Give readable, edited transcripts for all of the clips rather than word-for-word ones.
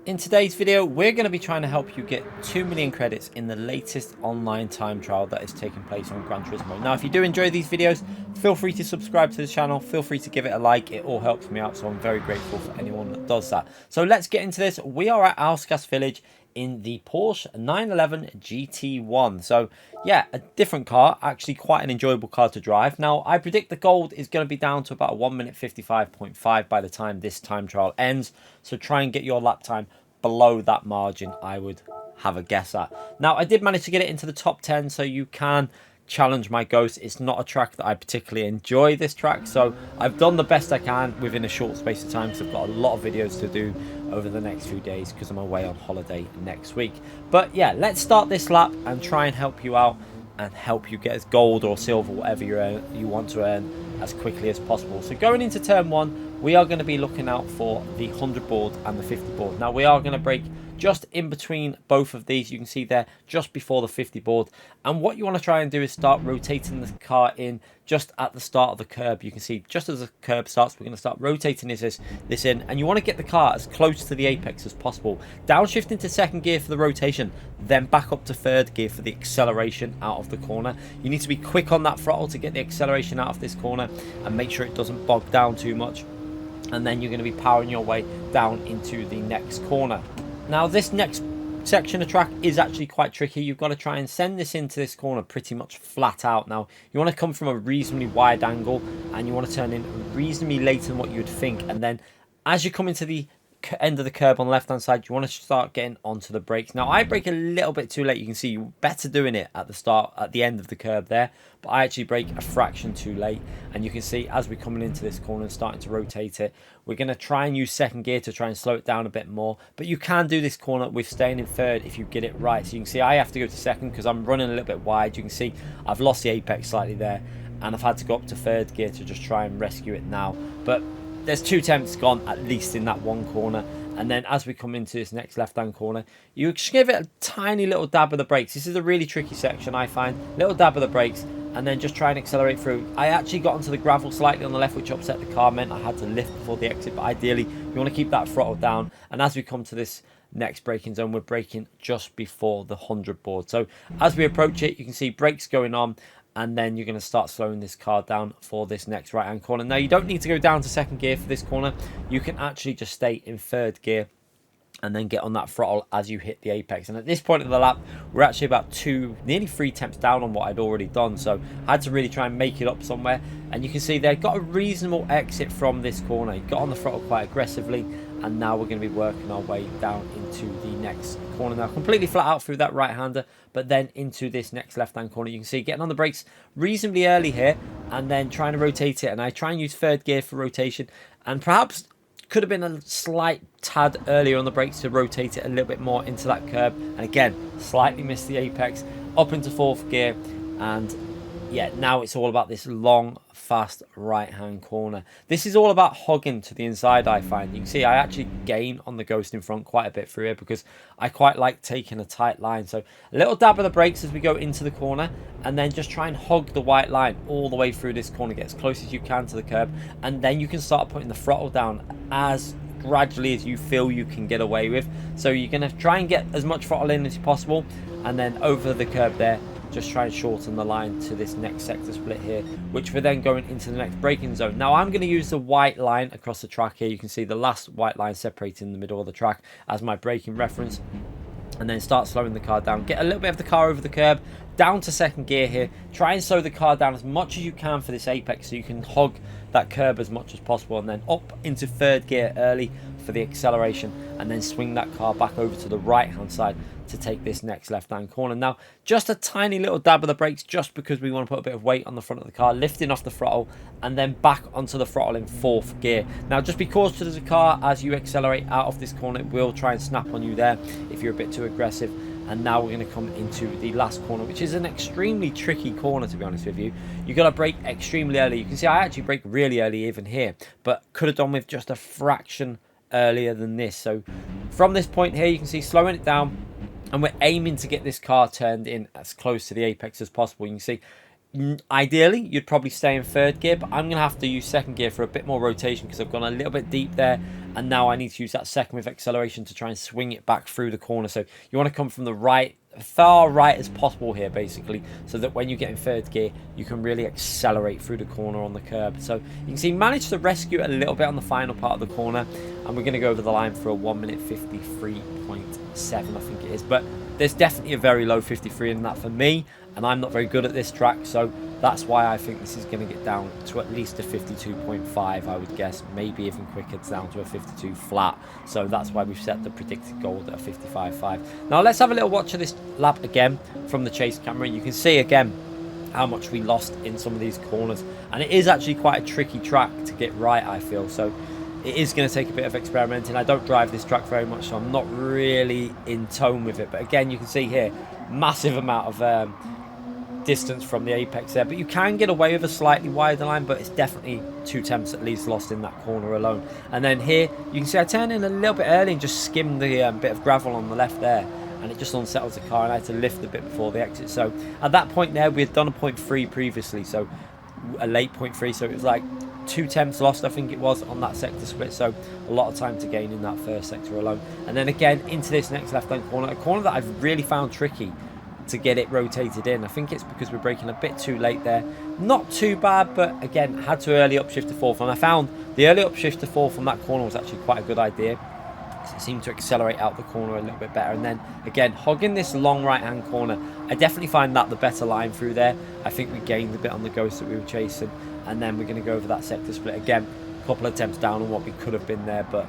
In today's video, we're going to be trying to help you get 2 million credits in the latest online time trial that is taking place on Gran Turismo. Now, if you do enjoy these videos, feel free to subscribe to the channel. Feel free to give it a like. It all helps me out, so I'm very grateful for anyone that does that. So let's get into this. We are at Ausgas Village in the Porsche 911 GT1. So yeah, a different car, actually quite an enjoyable car to drive. Now, I predict the gold is going to be down to about 1 minute 55.5 by the time this time trial ends. So try and get your lap time below that margin, I would have a guess at. Now, I did manage to get it into the top 10, so you can challenge my ghost. It's not a track that I particularly enjoy, this track, so I've done the best I can within a short space of time, because I've got a lot of videos to do over the next few days because I'm away on holiday next week. But yeah, let's start this lap and try and help you out and help you get as gold or silver, whatever you want to earn, as quickly as possible. So going into turn 1, we are going to be looking out for the 100 board and the 50 board. Now, we are going to break just in between both of these. You can see there, just before the 50 board. And what you want to try and do is start rotating the car in just at the start of the curb. You can see just as the curb starts, we're going to start rotating this in. And you want to get the car as close to the apex as possible. Downshift into second gear for the rotation, then back up to third gear for the acceleration out of the corner. You need to be quick on that throttle to get the acceleration out of this corner and make sure it doesn't bog down too much. And then you're going to be powering your way down into the next corner. Now, this next section of track is actually quite tricky. You've got to try and send this into this corner pretty much flat out. Now, you want to come from a reasonably wide angle and you want to turn in reasonably late than what you would think. And then as you come into the end of the curb on the left hand side, you want to start getting onto the brakes. Now, I brake a little bit too late. You can see you're better doing it at the start, at the end of the curb there, but I actually brake a fraction too late. And you can see as we're coming into this corner and starting to rotate it, we're going to try and use second gear to try and slow it down a bit more. But you can do this corner with staying in third if you get it right. So you can see I have to go to second because I'm running a little bit wide. You can see I've lost the apex slightly there, and I've had to go up to third gear to just try and rescue it now. But there's 2 attempts gone at least in that one corner. And then as we come into this next left-hand corner, you just give it a tiny little dab of the brakes. This is a really tricky section, I find. Little dab of the brakes, and then just try and accelerate through. I actually got onto the gravel slightly on the left, which upset the car, meant I had to lift before the exit. But ideally, you want to keep that throttle down. And as we come to this next braking zone, we're braking just before the 100 board. So as we approach it, you can see brakes going on. And then you're going to start slowing this car down for this next right-hand corner. Now, you don't need to go down to second gear for this corner. You can actually just stay in third gear and then get on that throttle as you hit the apex. And at this point of the lap, we're actually about nearly 3 attempts down on what I'd already done. So I had to really try and make it up somewhere. And you can see they got a reasonable exit from this corner. He got on the throttle quite aggressively. And now we're going to be working our way down into the next corner now. Completely flat out through that right-hander, but then into this next left-hand corner. You can see getting on the brakes reasonably early here and then trying to rotate it. And I try and use third gear for rotation. And perhaps could have been a slight tad earlier on the brakes to rotate it a little bit more into that curb. And again, slightly missed the apex, up into fourth gear. And yeah, now it's all about this long, fast right-hand corner. This is all about hogging to the inside, I find. You can see I actually gain on the ghost in front quite a bit through here because I quite like taking a tight line. So a little dab of the brakes as we go into the corner, and then just try and hog the white line all the way through this corner. Get as close as you can to the curb, and then you can start putting the throttle down as gradually as you feel you can get away with. So you're going to try and get as much throttle in as possible, and then over the curb there, just try and shorten the line to this next sector split here, which we're then going into the next braking zone. Now, I'm going to use the white line across the track here. You can see the last white line separating the middle of the track as my braking reference. And then start slowing the car down. Get a little bit of the car over the curb, down to second gear here. Try and slow the car down as much as you can for this apex so you can hog that curb as much as possible. And then up into third gear early for the acceleration. And then swing that car back over to the right-hand side to take this next left-hand corner. Now, just a tiny little dab of the brakes just because we want to put a bit of weight on the front of the car, lifting off the throttle, and then back onto the throttle in fourth gear. Now, just be cautious of the car as you accelerate out of this corner. It will try and snap on you there if you're a bit too aggressive. And now we're going to come into the last corner, which is an extremely tricky corner, to be honest with you. You've got to brake extremely early. You can see I actually brake really early even here, but could have done with just a fraction earlier than this. So from this point here, you can see slowing it down, and we're aiming to get this car turned in as close to the apex as possible. You can see Ideally, you'd probably stay in third gear, but I'm going to have to use second gear for a bit more rotation because I've gone a little bit deep there, and now I need to use that second with acceleration to try and swing it back through the corner. So you want to come from the right, far right as possible here, basically, so that when you get in third gear, you can really accelerate through the corner on the curb. So you can see, managed to rescue it a little bit on the final part of the corner, and we're going to go over the line for a 1 minute 53.7, I think it is. But there's definitely a very low 53 in that for me, and I'm not very good at this track, so that's why I think this is going to get down to at least a 52.5, I would guess. Maybe even quicker, it's down to a 52 flat. So that's why we've set the predicted goal at a 55.5. Now let's have a little watch of this lap again from the chase camera. You can see again how much we lost in some of these corners, and it is actually quite a tricky track to get right, I feel. So it is going to take a bit of experimenting. I don't drive this track very much, so I'm not really in tone with it. But again, you can see here, massive amount of distance from the apex there, but you can get away with a slightly wider line, but it's definitely 2 tenths at least lost in that corner alone. And then here you can see I turned in a little bit early and just skimmed the bit of gravel on the left there, and it just unsettles the car, and I had to lift a bit before the exit. So at that point there, we had done a 0.3 previously, so a late 0.3, so it was like 2 tenths lost, I think it was, on that sector split. So a lot of time to gain in that first sector alone. And then again into this next left hand corner, a corner that I've really found tricky to get it rotated in. I think it's because we're braking a bit too late there. Not too bad, but again, had to early upshift to fourth, and I found the early upshift to fourth from that corner was actually quite a good idea, because it seemed to accelerate out the corner a little bit better. And then again, hogging this long right hand corner, I definitely find that the better line through there. I think we gained a bit on the ghost that we were chasing, and then we're going to go over that sector split again. A couple of attempts down on what we could have been there, but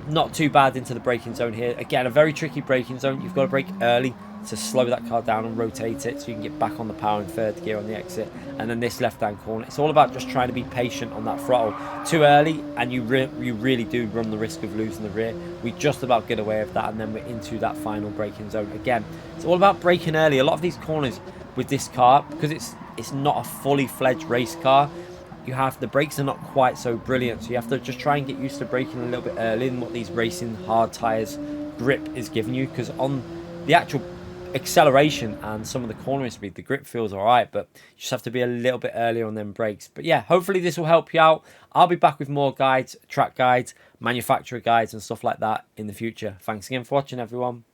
not too bad into the braking zone here. Again, a very tricky braking zone. You've got to brake early to slow that car down and rotate it so you can get back on the power in third gear on the exit. And then this left hand corner, it's all about just trying to be patient on that throttle. Too early and you really do run the risk of losing the rear. We just about get away with that, and then we're into that final braking zone again. It's all about braking early. A lot of these corners with this car, because it's not a fully fledged race car, you have, the brakes are not quite so brilliant, so you have to just try and get used to braking a little bit early in what these racing hard tires grip is giving you, because on the actual acceleration and some of the cornering speed, the grip feels all right, but you just have to be a little bit earlier on them brakes. But yeah, hopefully this will help you out. I'll be back with more guides, track guides, manufacturer guides and stuff like that in the future. Thanks again for watching, everyone.